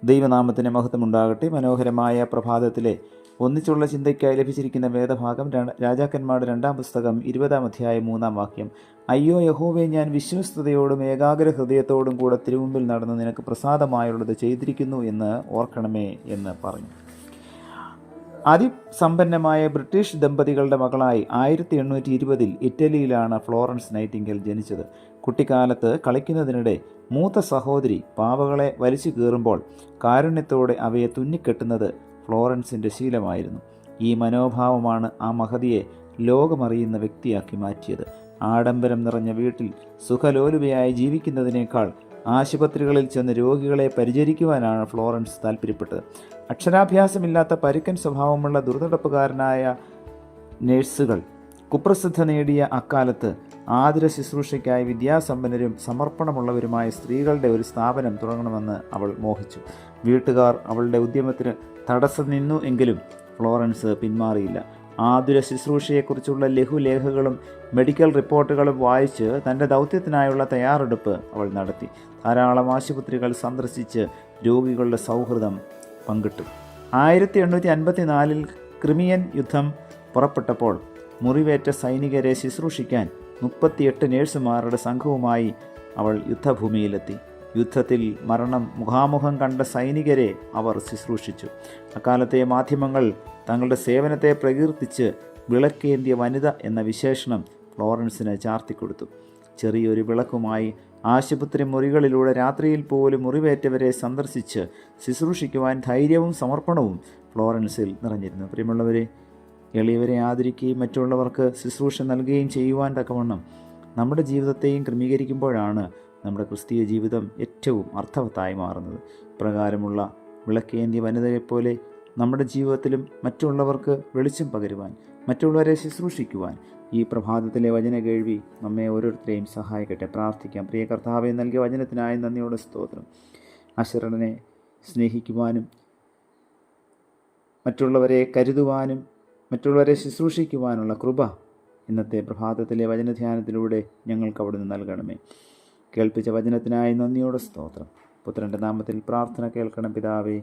ദൈവനാമത്തിന് മഹത്വമുണ്ടാകട്ടെ. മനോഹരമായ പ്രഭാതത്തിലെ ഒന്നിച്ചുള്ള ചിന്തയ്ക്കായി ലഭിച്ചിരിക്കുന്ന വേദഭാഗം രാജാക്കന്മാരുടെ 2-ാം പുസ്തകം 20-ാം അധ്യായം 3-ാം വാക്യം. അയ്യോ യഹോവേ, ഞാൻ വിശ്വസ്തയോടും ഏകാഗ്ര ഹൃദയത്തോടും കൂടെ തിരുമുമ്പിൽ നടന്ന് നിനക്ക് പ്രസാദമായുള്ളത് ചെയ്തിരിക്കുന്നു എന്ന് ഓർക്കണമേ എന്ന് പറഞ്ഞു. അതിസമ്പന്നമായ ബ്രിട്ടീഷ് ദമ്പതികളുടെ മകളായി 1820 ഇറ്റലിയിലാണ് ഫ്ലോറൻസ് നൈറ്റിംഗേൽ ജനിച്ചത്. കുട്ടിക്കാലത്ത് കളിക്കുന്നതിനിടെ മൂത്ത സഹോദരി പാവകളെ വലിച്ചു കീറുമ്പോൾ കാരുണ്യത്തോടെ അവയെ തുന്നിക്കെട്ടുന്നത് ഫ്ലോറൻസിൻ്റെ ശീലമായിരുന്നു. ഈ മനോഭാവമാണ് ആ മഹതിയെ ലോകമറിയുന്ന വ്യക്തിയാക്കി മാറ്റിയത്. ആഡംബരം നിറഞ്ഞ വീട്ടിൽ സുഖലോലുപയായി ജീവിക്കുന്നതിനേക്കാൾ ആശുപത്രികളിൽ ചെന്ന് രോഗികളെ പരിചരിക്കുവാനാണ് ഫ്ലോറൻസ് താല്പര്യപ്പെട്ടത്. അക്ഷരാഭ്യാസമില്ലാത്ത പരുക്കൻ സ്വഭാവമുള്ള ദുർനടപ്പുകാരനായ നഴ്സുകൾ കുപ്രസിദ്ധ നേടിയ അക്കാലത്ത് ആതുര ശുശ്രൂഷയ്ക്കായി വിദ്യാസമ്പന്നരും സമർപ്പണമുള്ളവരുമായ സ്ത്രീകളുടെ ഒരു സ്ഥാപനം തുടങ്ങണമെന്ന് അവൾ മോഹിച്ചു. വീട്ടുകാർ അവളുടെ ഉദ്യമത്തിന് തടസ്സം നിന്നു എങ്കിലും ഫ്ലോറൻസ് പിന്മാറിയില്ല. ആതുര ശുശ്രൂഷയെക്കുറിച്ചുള്ള ലഘുലേഖകളും മെഡിക്കൽ റിപ്പോർട്ടുകളും വായിച്ച് തൻ്റെ ദൗത്യത്തിനായുള്ള തയ്യാറെടുപ്പ് അവൾ നടത്തി. ധാരാളം ആശുപത്രികൾ സന്ദർശിച്ച് രോഗികളുടെ സൗഹൃദം പങ്കിട്ടു. 1854 ക്രിമിയൻ യുദ്ധം പുറപ്പെട്ടപ്പോൾ മുറിവേറ്റ സൈനികരെ ശുശ്രൂഷിക്കാൻ 38 നേഴ്സുമാരുടെ സംഘവുമായി അവൾ യുദ്ധഭൂമിയിലെത്തി. യുദ്ധത്തിൽ മരണം മുഖാമുഖം കണ്ട സൈനികരെ അവർ ശുശ്രൂഷിച്ചു. അക്കാലത്തെ മാധ്യമങ്ങൾ തങ്ങളുടെ സേവനത്തെ പ്രകീർത്തിച്ച് വിളക്കേന്തിയ വനിത എന്ന വിശേഷണം ഫ്ലോറൻസിന് ചാർത്തിക്കൊടുത്തു. ചെറിയൊരു വിളക്കുമായി ആശുപത്രി മുറികളിലൂടെ രാത്രിയിൽ പോലും മുറിവേറ്റവരെ സന്ദർശിച്ച് ശുശ്രൂഷിക്കുവാൻ ധൈര്യവും സമർപ്പണവും ഫ്ലോറൻസിൽ നിറഞ്ഞിരുന്നു. പ്രിയമുള്ളവരെ, എളിയവരെ ആദരിക്കുകയും മറ്റുള്ളവർക്ക് ശുശ്രൂഷ നൽകുകയും ചെയ്യുവാൻ തക്കവണ്ണം നമ്മുടെ ജീവിതത്തെയും ക്രമീകരിക്കുമ്പോഴാണ് നമ്മുടെ ക്രിസ്തീയ ജീവിതം ഏറ്റവും അർത്ഥവത്തായി മാറുന്നത്. ഇപ്രകാരമുള്ള വിളക്കേന്തിയ വനിതയെപ്പോലെ നമ്മുടെ ജീവിതത്തിലും മറ്റുള്ളവർക്ക് വെളിച്ചം പകരുവാൻ, മറ്റുള്ളവരെ ശുശ്രൂഷിക്കുവാൻ ഈ പ്രഭാതത്തിലെ വചന കേൾവി നമ്മെ ഓരോരുത്തരെയും സഹായിക്കട്ടെ. പ്രാർത്ഥിക്കാം. പ്രിയ കർത്താവേ, നൽകിയ വചനത്തിനായി നന്ദിയോടെ സ്തോത്രം. അശരണനെ സ്നേഹിക്കുവാനും മറ്റുള്ളവരെ കരുതുവാനും മറ്റുള്ളവരെ ശുശ്രൂഷിക്കുവാനുള്ള കൃപ ഇന്നത്തെ പ്രഭാതത്തിലെ വചനധ്യാനത്തിലൂടെ ഞങ്ങൾക്ക് അവിടുന്ന് നൽകണമേ. കേൾപ്പിച്ച വചനത്തിനായി നന്ദിയോടെ സ്തോത്രം. പുത്രൻ്റെ നാമത്തിൽ പ്രാർത്ഥന കേൾക്കണം പിതാവേ.